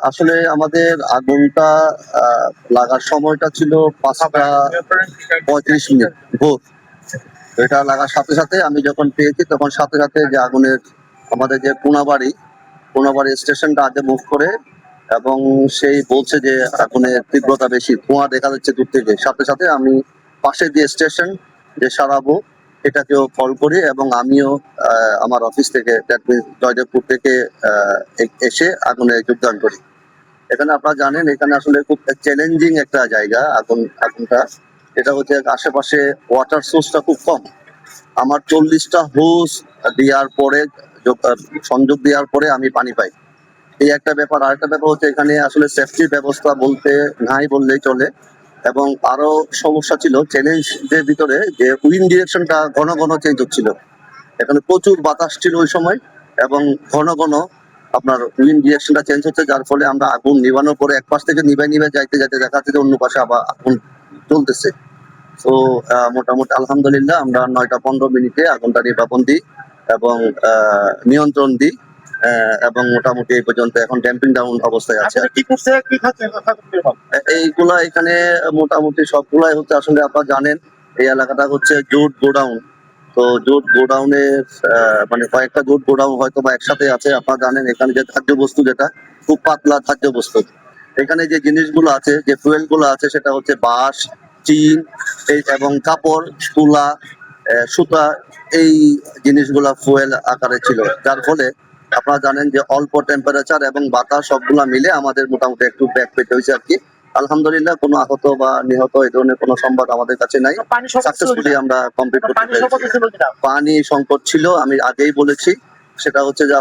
আসলে আমাদের আগুনটা লাগার সময়টা ছিল 5টা 35 মিনিট ভোর। তো এটা লাগার সাথে সাথে আমি যখন পেয়েছি তখন সাথে সাথে যে আগুনের আমাদের যে পুনাবাড়ি স্টেশনটা আগে মুভ করে, এবং সেই বলছে যে আগুনের তীব্রতা বেশি, ধোঁয়া দেখা যাচ্ছে দূর থেকে। সাথে সাথে আমি পাশে যে স্টেশন যে সারাবো এটাকেও কল করি, এবং আমিও আমার অফিস থেকে জয়দেবপুর থেকে এসে আগুনে যোগদান করি। এখানে আপনারা জানেন এখানে আসলে খুব চ্যালেঞ্জিং একটা জায়গা আগুনটা। এটা হচ্ছে আশেপাশে ওয়াটার সোর্সটা খুব কম। আমার 40টা হোস দেওয়ার পরে সংযোগ দেওয়ার পরে আমি পানি পাই, এই একটা ব্যাপার। আরেকটা ব্যাপার হচ্ছে এখানে আসলে সেফটির ব্যবস্থা বলতে নাই বললেই চলে। এবং আরো সমস্যা ছিল চ্যালেঞ্জের ভিতরে যে উইন্ড ডিরেকশনটা ঘন ঘন চেঞ্জ হচ্ছিল। এখানে প্রচুর বাতাস ছিল ওই সময়, এবং ঘন ঘন আপনার উইন্ড ডিরেকশনটা চেঞ্জ হচ্ছে, যার ফলে আমরা আগুন নিভানোর পরে এক পাশ থেকে নিভে যাইতে যাইতে দেখা যাচ্ছে যে অন্য পাশে আবার আগুন চলতেছে। তো মোটামুটি আলহামদুলিল্লাহ আমরা 9টা 15 মিনিটে আগুনটা নির্বাপন দিই এবং নিয়ন্ত্রণ দিই, এবং মোটামুটি এই পর্যন্ত এখন ড্যাম্পিং ডাউন অবস্থায় আছে। এইগুলা এখানে মোটামুটি সবগুলাই হচ্ছে আসলে আপনারা জানেন এই এলাকাটা হচ্ছে জুট গোডাউন। তো জুট গোডাউনের মানে কয়েকটা জুট গোডাউন হয়তো বা একসাথে আছে। আপনারা জানেন এখানে যে খাদ্য বস্তু, যেটা খুব পাতলা খাদ্য বস্তু, এখানে যে জিনিসগুলো আছে, যে ফুয়েল গুলো আছে, সেটা হচ্ছে বাঁশ, টিন এবং কাপড়, তুলা, সুতা, এই জিনিসগুলা ফুয়েল আকারে ছিল। যার ফলে আপনারা জানেন যে অল্প টেম্পারেচার এবং বাতাস সবগুলা মিলে আমাদের মোটামুটি একটু ব্যাক পেতে হয়েছে আর কি। আলহামদুলিল্লাহ কোনো আহত বা নিহত এই ধরনের কোনো সংবাদ আমাদের কাছে নাই। সাকসেসফুলি আমরা কমপ্লিট করতে পেরেছি। পানি সংকট ছিল, আমি আগেই বলেছি। সেটা হচ্ছে যে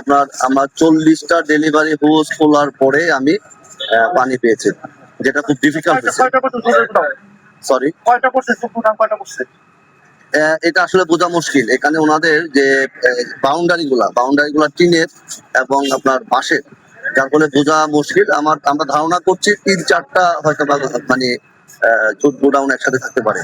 আমার 40টা ডেলিভারি হোস খোলার পরে আমি পানি পেয়েছি, যেটা খুব ডিফিকাল্ট হয়েছে। সরি, এটা আসলে বোঝা মুশকিল। এখানে ওনাদের যে বাউন্ডারি গুলা টিনের এবং আপনার বাঁশের, যার ফলে বোঝা মুশকিল। আমরা ধারণা করছি 3-4টা হয়তো মানে গোডাউন একসাথে থাকতে পারে।